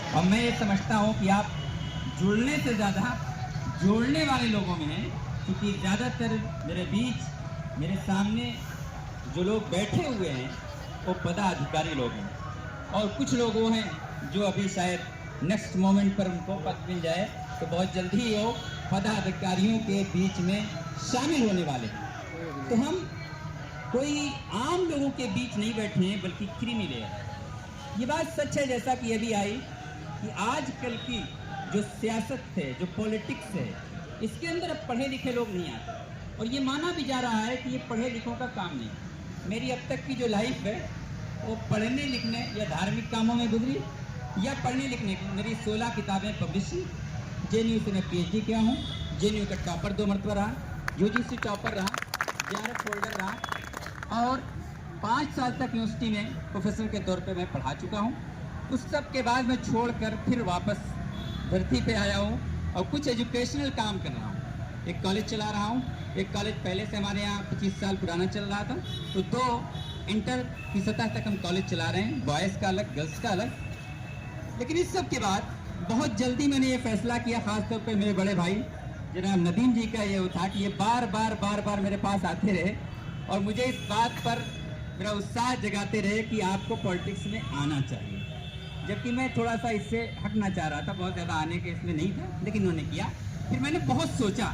और मैं ये समझता हूँ कि आप जुड़ने से ज़्यादा जोड़ने वाले लोगों में हैं, क्योंकि ज़्यादातर मेरे बीच मेरे सामने जो लोग बैठे हुए हैं वो पदाधिकारी लोग हैं, और कुछ लोग वो हैं जो अभी शायद नेक्स्ट मोमेंट पर उनको पद मिल जाए तो बहुत जल्दी ही वो पदाधिकारियों के बीच में शामिल होने वाले हैं। तो हम कोई आम लोगों के बीच नहीं बैठे हैं, बल्कि क्रीमी लेयर। ये बात सच है, जैसा कि अभी आई, कि आजकल की जो सियासत है, जो पॉलिटिक्स है, इसके अंदर अब पढ़े लिखे लोग नहीं आते, और ये माना भी जा रहा है कि ये पढ़े लिखों का काम नहीं। मेरी अब तक की जो लाइफ है वो पढ़ने लिखने या धार्मिक कामों में गुजरी, या पढ़ने लिखने की। मेरी 16 किताबें पब्लिश हुई, JNU से मैं PhD किया हूँ, JNU का टॉपर 2 मरतबा रहा, UGC टॉपर रहा, JRF होल्डर रहा, और 5 साल तक यूनिवर्सिटी में प्रोफेसर के तौर पे मैं पढ़ा चुका हूँ। उस सब के बाद मैं छोड़कर फिर वापस धरती पे आया हूँ और कुछ एजुकेशनल काम कर रहा हूँ। एक कॉलेज चला रहा हूँ, एक कॉलेज पहले से हमारे यहाँ 25 साल पुराना चल रहा था, तो 2 इंटर की सतह तक हम कॉलेज चला रहे हैं, बॉयज़ का अलग, गर्ल्स का अलग। लेकिन इस सब के बाद बहुत जल्दी मैंने ये फैसला किया, ख़ासतौर पर मेरे बड़े भाई जनाब नदीम जी का ये था कि ये बार बार मेरे पास आते रहे और मुझे इस बात पर मेरा उत्साह जगाते रहे कि आपको पॉलिटिक्स में आना चाहिए, जबकि मैं थोड़ा सा इससे हटना चाह रहा था, बहुत ज़्यादा आने के इसमें नहीं था, लेकिन उन्होंने किया। फिर मैंने बहुत सोचा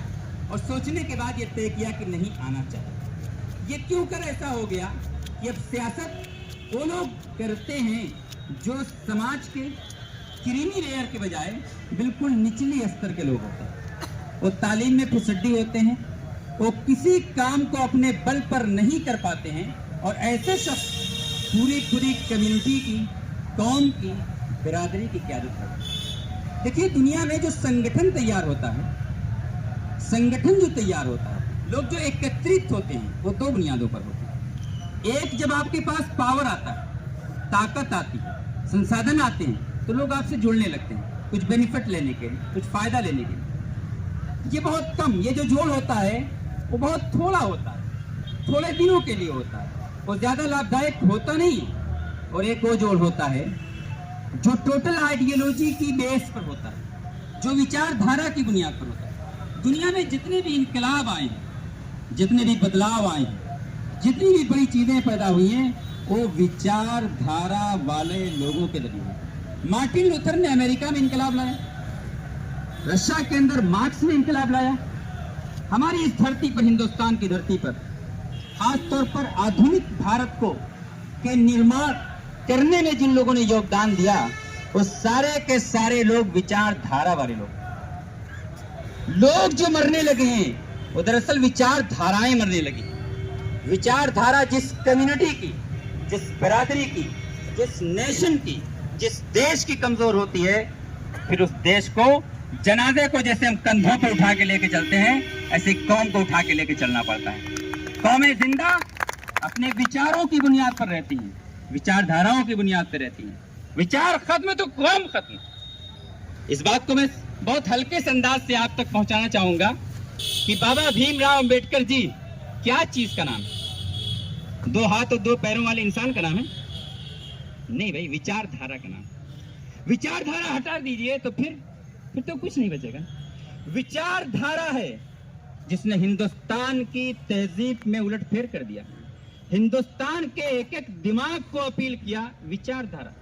और सोचने के बाद ये तय किया कि नहीं, आना चाहिए। ये क्यों कर ऐसा हो गया कि अब सियासत वो लोग करते हैं जो समाज के क्रीमी लेयर के बजाय बिल्कुल निचली स्तर के लोग होते हैं। वो तालीम में फिसड्डी होते हैं, वो किसी काम को अपने बल पर नहीं कर पाते हैं, और ऐसे शख्स पूरी कम्युनिटी की, कौम की, बिरादरी की क्यादत करते हैं। देखिए, दुनिया में जो संगठन तैयार होता है, संगठन जो तैयार होता है, लोग जो एकत्रित होते हैं, वो 2 बुनियादों पर होते हैं। एक, जब आपके पास पावर आता है, ताकत आती है, संसाधन आते हैं, तो लोग आपसे जुड़ने लगते हैं, कुछ बेनिफिट लेने के लिए, कुछ फायदा लेने के लिए। ये बहुत कम, ये जो जोड़ होता है वो बहुत थोड़ा होता है, थोड़े दिनों के लिए होता है, वो ज़्यादा लाभदायक होता नहीं। और एक वो जोड़ होता है जो टोटल आइडियोलॉजी की बेस पर होता है, जो विचारधारा की बुनियाद पर होता है। दुनिया में जितने भी इनकलाब आए हैं, जितने भी बदलाव आए हैं, जितनी भी बड़ी चीज़ें पैदा हुई हैं, वो विचारधारा वाले लोगों के जरिए। मार्टिन लूथर ने अमेरिका में इनकलाब लाया, रशिया के अंदर मार्क्स ने इनकलाब लाया, हमारी इस धरती पर, हिंदुस्तान की धरती पर, खासतौर पर आधुनिक भारत को के निर्माण करने में जिन लोगों ने योगदान दिया, वो सारे के सारे लोग विचारधारा वाले लोग जो मरने लगे हैं, वो दरअसल विचारधाराएं मरने लगी। विचारधारा जिस कम्युनिटी की, जिस बिरादरी की, जिस नेशन की, जिस देश की कमजोर होती है, फिर उस देश को, जनाजे को जैसे हम कंधों पर उठा के लेके चलते हैं, ऐसे कौम को उठा के लेके चलना पड़ता है। कौमें जिंदा अपने विचारों की बुनियाद पर रहती हैं, विचारधाराओं की बुनियाद पर रहती हैं। विचार खत्म तो कौम खत्म। इस बात को मैं बहुत हल्के से अंदाज से आप तक पहुंचाना चाहूंगा कि बाबा भीमराव अंबेडकर जी क्या चीज का नाम है? 2 हाथ और 2 पैरों वाले इंसान का नाम है? नहीं भाई, विचारधारा का नाम। विचारधारा हटा दीजिए तो फिर तो कुछ नहीं बचेगा। विचारधारा है जिसने हिंदुस्तान की तहजीब में उलटफेर कर दिया, हिंदुस्तान के एक एक दिमाग को अपील किया। विचारधारा,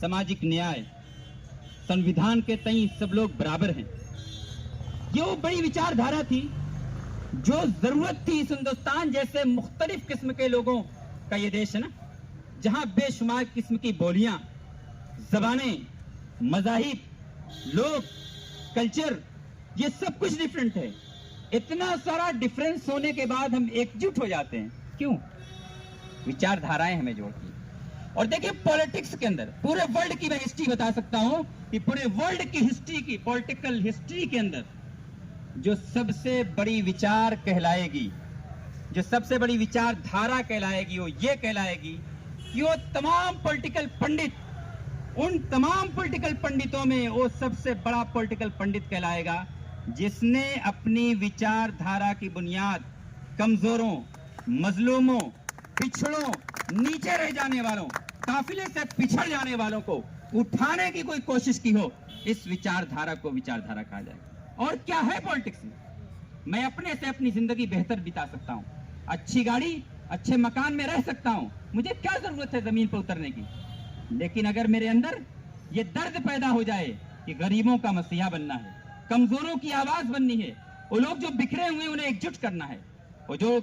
सामाजिक न्याय, संविधान के तई सब लोग बराबर हैं, ये वो बड़ी विचारधारा थी जो जरूरत थी इस हिंदुस्तान जैसे मुख्तलिफ किस्म के लोगों का ये देश है ना, जहां बेशुमार किस्म की बोलियां, जबानें, मज़ाहिब, लोग, कल्चर, ये सब कुछ डिफरेंट है। इतना सारा डिफरेंस होने के बाद हम एकजुट हो जाते हैं, क्यों? विचारधाराएं हमें जोड़ती हैं। और देखिए, पॉलिटिक्स के अंदर पूरे वर्ल्ड की मैं हिस्ट्री बता सकता हूं कि पूरे वर्ल्ड की हिस्ट्री की, पॉलिटिकल हिस्ट्री के अंदर जो सबसे बड़ी विचार कहलाएगी, जो सबसे बड़ी विचारधारा कहलाएगी, वो ये कहलाएगी कि वो तमाम पॉलिटिकल पंडित, उन तमाम पॉलिटिकल पंडितों में वो सबसे बड़ा पॉलिटिकल पंडित कहलाएगा जिसने अपनी विचारधारा की बुनियाद कमजोरों, मजलूमों, पिछड़ों, नीचे रह जाने वालों, काफिले से पिछड़ जाने वालों को उठाने की कोई कोशिश की हो, इस विचारधारा को विचारधारा कहा जाए। और क्या है पॉलिटिक्स? मैं अपने से अपनी जिंदगी बेहतर बिता सकता हूँ, अच्छी गाड़ी अच्छे मकान में रह सकता हूँ, मुझे क्या जरूरत है जमीन पर उतरने की। लेकिन अगर मेरे अंदर ये दर्द पैदा हो जाए कि गरीबों का मसीहा बनना है, कमजोरों की आवाज बननी है, वो लोग जो बिखरे हुए उन्हें एकजुट करना है, वो जो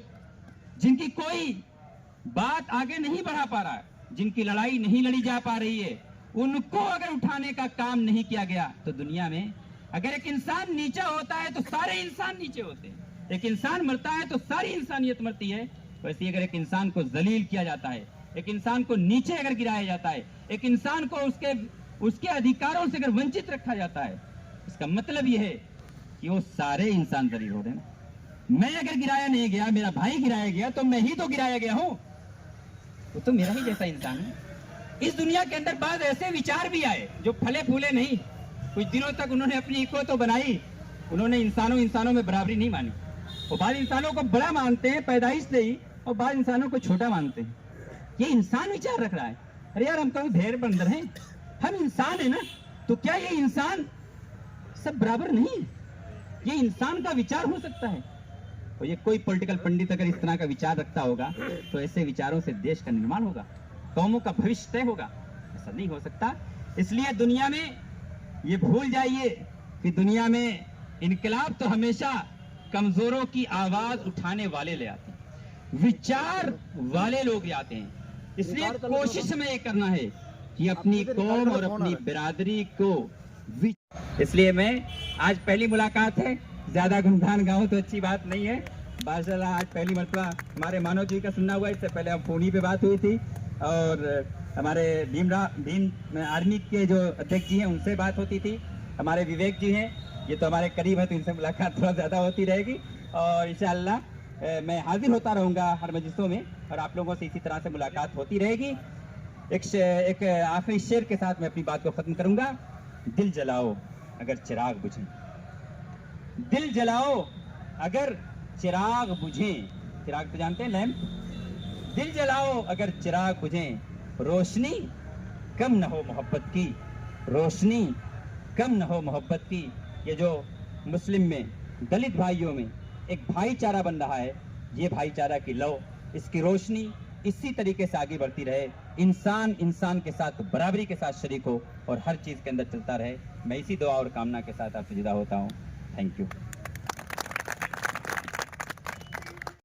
जिनकी कोई बात आगे नहीं बढ़ा पा रहा है, जिनकी लड़ाई नहीं लड़ी जा पा रही है, उनको अगर उठाने का काम नहीं किया गया तो दुनिया में अगर एक इंसान नीचा होता है तो सारे इंसान नीचे होते हैं, एक इंसान मरता है तो सारी इंसानियत मरती है। वैसे अगर एक इंसान को जलील किया जाता है, एक इंसान को नीचे अगर गिराया जाता है, एक इंसान को उसके अधिकारों से अगर वंचित रखा जाता है, इसका मतलब यह है कि वो सारे इंसान जलील हो रहे हैं। मैं अगर गिराया नहीं गया, मेरा भाई गिराया गया, तो मैं ही तो गिराया गया हूं, वो तो मेरा ही जैसा इंसान है। इस दुनिया के अंदर बाद ऐसे विचार भी आए जो फले फूले नहीं, कुछ दिनों तक उन्होंने अपनी इको तो बनाई, उन्होंने इंसानों में बराबरी नहीं मानी। वो बाद इंसानों को बड़ा मानते हैं पैदाइश से ही, और बाद इंसानों को छोटा मानते हैं। ये इंसान विचार रख रहा है, अरे यार हम कभी भेड़ बंदर हैं, हम इंसान है ना, तो क्या ये इंसान सब बराबर नहीं? ये इंसान का विचार हो सकता है। और ये कोई पॉलिटिकल पंडित अगर इस तरह का विचार रखता होगा तो ऐसे विचारों से देश का निर्माण होगा, कौमों का भविष्य तय होगा। ऐसा नहीं हो सकता। इसलिए दुनिया में ये भूल जाइए कि दुनिया में इनकलाब तो हमेशा कमजोरों की आवाज उठाने वाले ले आते हैं, विचार वाले लोग ले आते हैं। इसलिए कोशिश हमें ये करना है कि अपनी कौम और अपनी बिरादरी को इसलिए मैं आज पहली मुलाकात है, ज्यादा गुणगान गाऊं तो अच्छी बात नहीं है। माशाल्लाह आज पहली मरतबा हमारे मानव जी का सुनना हुआ। इससे पहले हम फोनी पे बात हुई थी और हमारे भीम आर्मी के जो अध्यक्ष जी हैं उनसे बात होती थी, हमारे विवेक जी हैं, ये तो हमारे करीब है तो इनसे मुलाकात थोड़ा ज्यादा होती रहेगी। और इंशाअल्लाह मैं हाजिर होता रहूंगा हर मजलिसों में और आप लोगों से इसी तरह से मुलाकात होती रहेगी। एक आखिरी शेर के साथ मैं अपनी बात को खत्म करूंगा। दिल जलाओ अगर चिराग बुझे, दिल जलाओ अगर चिराग बुझे, चिराग तो जानते हैं लैंप, दिल जलाओ अगर चिराग बुझे, रोशनी कम न हो मोहब्बत की, रोशनी कम न हो मोहब्बत की। ये जो मुस्लिम में दलित भाइयों में एक भाईचारा बन रहा है, ये भाईचारा की लौ, इसकी रोशनी इसी तरीके से आगे बढ़ती रहे, इंसान इंसान के साथ बराबरी के साथ शरीक हो और हर चीज के अंदर चलता रहे। मैं इसी दुआ और कामना के साथ आपसे जुदा होता हूँ। Thank you.